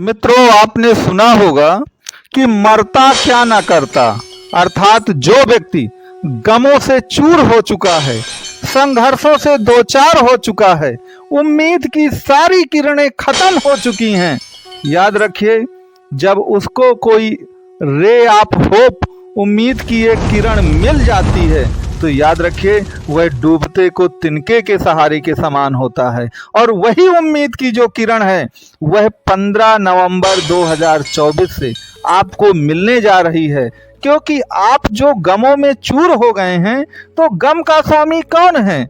मित्रों, आपने सुना होगा कि मरता क्या ना करता, अर्थात जो व्यक्ति गमों से चूर हो चुका है, संघर्षों से दो चार हो चुका है, उम्मीद की सारी किरणें खत्म हो चुकी हैं, याद रखिए, जब उसको कोई रे ऑफ होप, उम्मीद की एक किरण मिल जाती है, तो याद रखिए वह डूबते को तिनके के सहारे के समान होता है। और वही उम्मीद की जो किरण है वह 15 नवंबर 2024 से आपको मिलने जा रही है, क्योंकि आप जो गमों में चूर हो गए हैं, तो गम का स्वामी कौन है?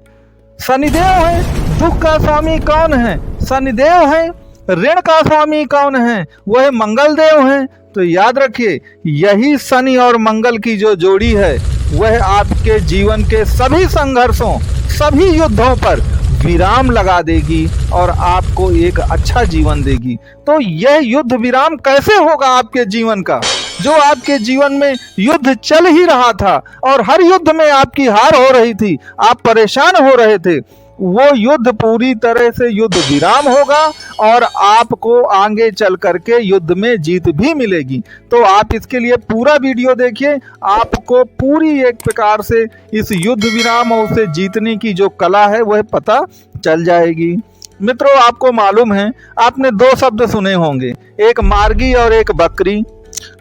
शनिदेव है। दुख का स्वामी कौन है? शनिदेव है। ऋण का स्वामी कौन है? वह मंगल देव है। तो याद रखिए, यही शनि और मंगल की जो जोड़ी है वह आपके जीवन के सभी संघर्षों, सभी युद्धों पर विराम लगा देगी और आपको एक अच्छा जीवन देगी। तो यह युद्ध विराम कैसे होगा आपके जीवन का? जो आपके जीवन में युद्ध चल ही रहा था और हर युद्ध में आपकी हार हो रही थी, आप परेशान हो रहे थे, वो युद्ध पूरी तरह से युद्ध विराम होगा और आपको आगे चल करके युद्ध में जीत भी मिलेगी। तो आप इसके लिए पूरा वीडियो देखिए, आपको पूरी एक प्रकार से इस युद्ध विराम और उसे जीतने की जो कला है वह पता चल जाएगी। मित्रों, आपको मालूम है, आपने दो शब्द सुने होंगे, एक मार्गी और एक बकरी।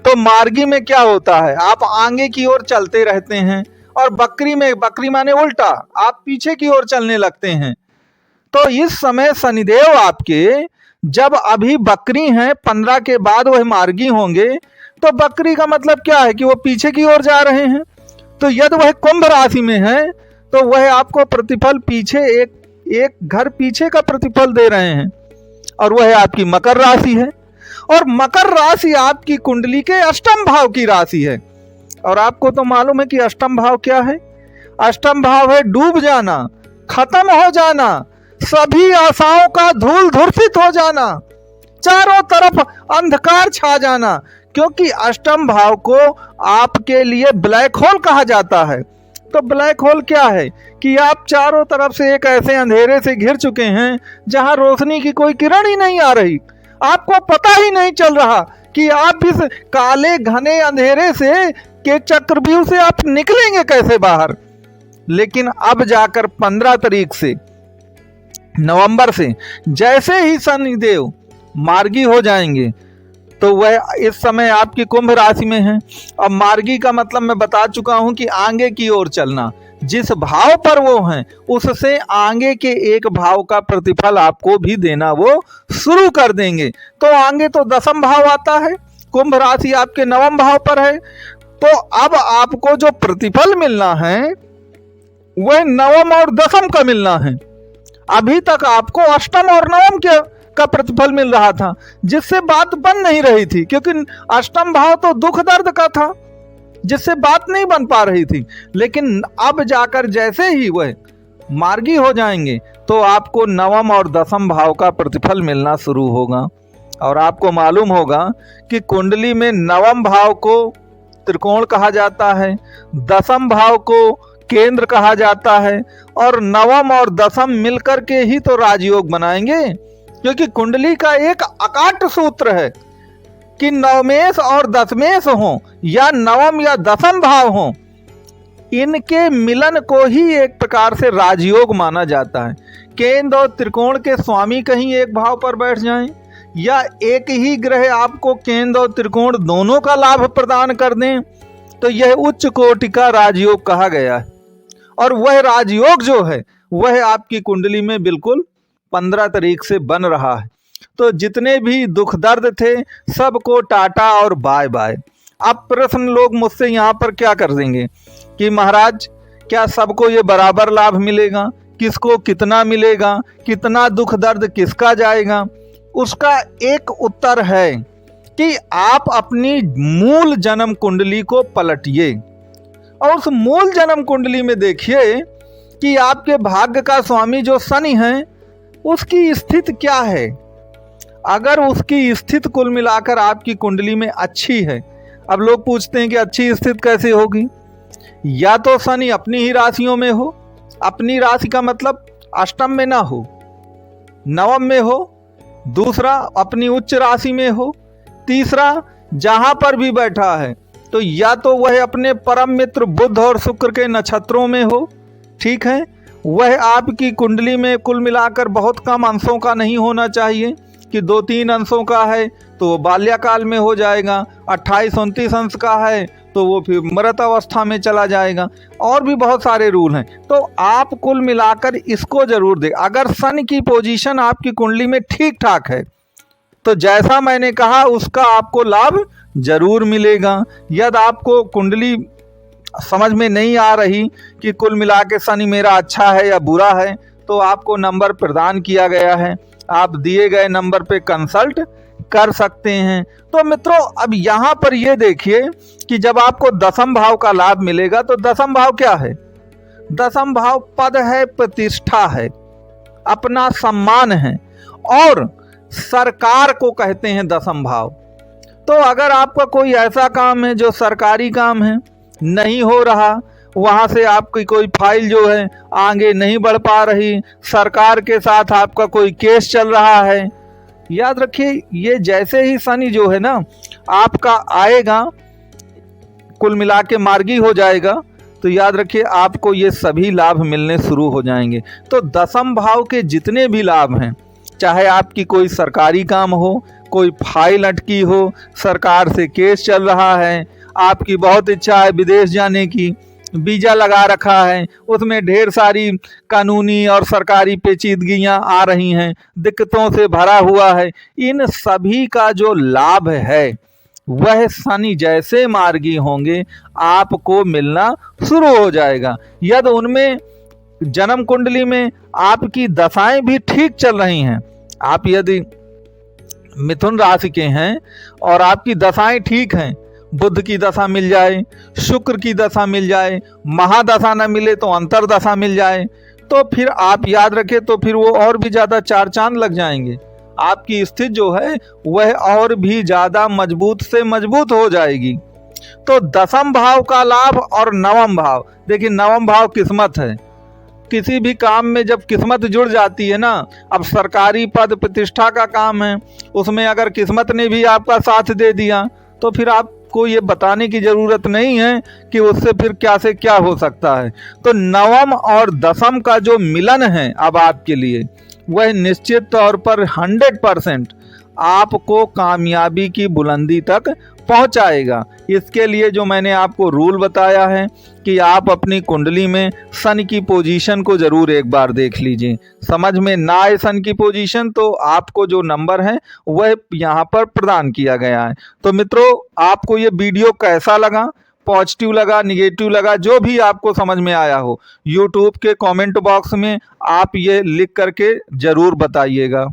तो मार्गी में क्या होता है, आप आगे की ओर चलते रहते हैं, और बकरी में, बकरी माने उल्टा, आप पीछे की ओर चलने लगते हैं। तो इस समय शनिदेव आपके जब अभी बकरी हैं, 15 के बाद वह मार्गी होंगे, तो बकरी का मतलब क्या है कि वो पीछे की ओर जा रहे हैं। तो यदि वह कुंभ राशि में है तो वह आपको प्रतिफल पीछे एक घर पीछे का प्रतिफल दे रहे हैं, और वह आपकी मकर राशि है। और मकर राशि आपकी कुंडली के अष्टम भाव की राशि है। और आपको तो मालूम है कि अष्टम भाव क्या है? अष्टम भाव है डूब जाना, खत्म हो जाना, सभी आशाओं का धूल धूर्षित हो जाना, चारों तरफ अंधकार छा जाना। क्योंकि अष्टम भाव को आपके लिए ब्लैक होल कहा जाता है। तो ब्लैक होल क्या है कि आप चारों तरफ से एक ऐसे अंधेरे से घिर चुके हैं जहां रोशनी की कोई किरण ही नहीं आ रही। आपको पता ही नहीं चल रहा कि आप इस काले घने अंधेरे से के चक्रव्यूह से आप निकलेंगे कैसे बाहर। लेकिन अब जाकर 15 तारीख से, नवंबर से, जैसे ही शनिदेव मार्गी हो जाएंगे, तो वह इस समय आपकी कुंभ राशि में है। और मार्गी का मतलब मैं बता चुका हूं कि आगे की ओर चलना, जिस भाव पर वो हैं उससे आगे के एक भाव का प्रतिफल आपको भी देना वो शुरू कर देंगे। तो आगे तो दसम भाव आता है, कुंभ राशि आपके नवम भाव पर है। तो अब आपको जो प्रतिफल मिलना है वह नवम और दसम का मिलना है। अभी तक आपको अष्टम और नवम का प्रतिफल मिल रहा था, जिससे बात बन नहीं रही थी, क्योंकि अष्टम भाव तो दुख दर्द का था, जिससे बात नहीं बन पा रही थी। लेकिन अब जाकर जैसे ही वह मार्गी हो जाएंगे तो आपको नवम और दसम भाव का प्रतिफल मिलना शुरू होगा। और आपको मालूम होगा कि कुंडली में नवम भाव को त्रिकोण कहा जाता है, दसम भाव को केंद्र कहा जाता है, और नवम और दसम मिलकर के ही तो राजयोग बनाएंगे। क्योंकि कुंडली का एक अकाट सूत्र है कि नवमेश और दसमेश हो, या नवम या दसम भाव हो, इनके मिलन को ही एक प्रकार से राजयोग माना जाता है। केंद्र और त्रिकोण के स्वामी कहीं एक भाव पर बैठ जाएं, या एक ही ग्रह आपको केंद्र और त्रिकोण दोनों का लाभ प्रदान कर दें, तो यह उच्च कोटि का राजयोग कहा गया है। और वह राजयोग जो है वह आपकी कुंडली में बिल्कुल 15 तारीख से बन रहा है। तो जितने भी दुख दर्द थे सबको टाटा और बाय बाय। अब प्रश्न लोग मुझसे यहाँ पर क्या कर देंगे कि महाराज, क्या सबको ये बराबर लाभ मिलेगा? किसको कितना मिलेगा? कितना दुख दर्द किसका जाएगा? उसका एक उत्तर है कि आप अपनी मूल जन्म कुंडली को पलटिए और उस मूल जन्म कुंडली में देखिए कि आपके भाग्य का स्वामी जो शनि है उसकी स्थिति क्या है। अगर उसकी स्थिति कुल मिलाकर आपकी कुंडली में अच्छी है, अब लोग पूछते हैं कि अच्छी स्थिति कैसे होगी? या तो शनि अपनी ही राशियों में हो, अपनी राशि का मतलब अष्टम में ना हो, नवम में हो, दूसरा अपनी उच्च राशि में हो, तीसरा जहां पर भी बैठा है तो या तो वह अपने परम मित्र बुध और शुक्र के नक्षत्रों में हो, ठीक है, वह आपकी कुंडली में कुल मिलाकर बहुत कम अंशों का नहीं होना चाहिए कि 2-3 अंशों का है तो वो बाल्यकाल में हो जाएगा, 28-29 अंश का है तो वो फिर मृत अवस्था में चला जाएगा, और भी बहुत सारे रूल हैं। तो आप कुल मिलाकर इसको जरूर दें। अगर शनि की पोजीशन आपकी कुंडली में ठीक ठाक है तो जैसा मैंने कहा उसका आपको लाभ जरूर मिलेगा। यदि आपको कुंडली समझ में नहीं आ रही कि कुल मिला के शनि मेरा अच्छा है या बुरा है, तो आपको नंबर प्रदान किया गया है, आप दिए गए नंबर पे कंसल्ट कर सकते हैं। तो मित्रों, अब यहाँ पर ये देखिए कि जब आपको दसम भाव का लाभ मिलेगा तो दसम भाव क्या है? दसम भाव पद है, प्रतिष्ठा है, अपना सम्मान है और सरकार को कहते हैं दसम भाव। तो अगर आपका कोई ऐसा काम है जो सरकारी काम है, नहीं हो रहा, वहां से आपकी कोई फाइल जो है आगे नहीं बढ़ पा रही, सरकार के साथ आपका कोई केस चल रहा है, याद रखिए ये जैसे ही शनि जो है ना आपका आएगा, कुल मिला के मार्गी हो जाएगा, तो याद रखिए आपको ये सभी लाभ मिलने शुरू हो जाएंगे। तो दसम भाव के जितने भी लाभ हैं, चाहे आपकी कोई सरकारी काम हो, कोई फाइल अटकी हो, सरकार से केस चल रहा है, आपकी बहुत इच्छा है विदेश जाने की, वीजा लगा रखा है, उसमें ढेर सारी कानूनी और सरकारी पेचीदगियां आ रही हैं, दिक्कतों से भरा हुआ है, इन सभी का जो लाभ है वह शनि जैसे मार्गी होंगे आपको मिलना शुरू हो जाएगा। यदि उनमें जन्म कुंडली में आपकी दशाएं भी ठीक चल रही हैं, आप यदि मिथुन राशि के हैं और आपकी दशाएं ठीक हैं, बुध की दशा मिल जाए, शुक्र की दशा मिल जाए, महादशा न मिले तो अंतरदशा मिल जाए, तो फिर आप याद रखें तो फिर वो और भी ज़्यादा 4 चांद लग जाएंगे, आपकी स्थिति जो है वह और भी ज़्यादा मजबूत से मजबूत हो जाएगी। तो दसम भाव का लाभ और नवम भाव, देखिए नवम भाव किस्मत है, किसी भी काम में जब किस्मत जुड़ जाती है ना, अब सरकारी पद प्रतिष्ठा का काम है, उसमें अगर किस्मत ने भी आपका साथ दे दिया तो फिर आपको ये बताने की ज़रूरत नहीं है कि उससे फिर क्या से क्या हो सकता है। तो नवम और दसम का जो मिलन है अब आपके लिए, वह निश्चित तौर पर 100% आपको कामयाबी की बुलंदी तक पहुंचाएगा। इसके लिए जो मैंने आपको रूल बताया है कि आप अपनी कुंडली में सन की पोजीशन को ज़रूर एक बार देख लीजिए, समझ में ना आए सन की पोजीशन तो आपको जो नंबर है वह यहाँ पर प्रदान किया गया है। तो मित्रों, आपको ये वीडियो कैसा लगा, पॉजिटिव लगा, निगेटिव लगा, जो भी आपको समझ में आया हो, यूट्यूब के कमेंट बॉक्स में आप ये लिख करके ज़रूर बताइएगा।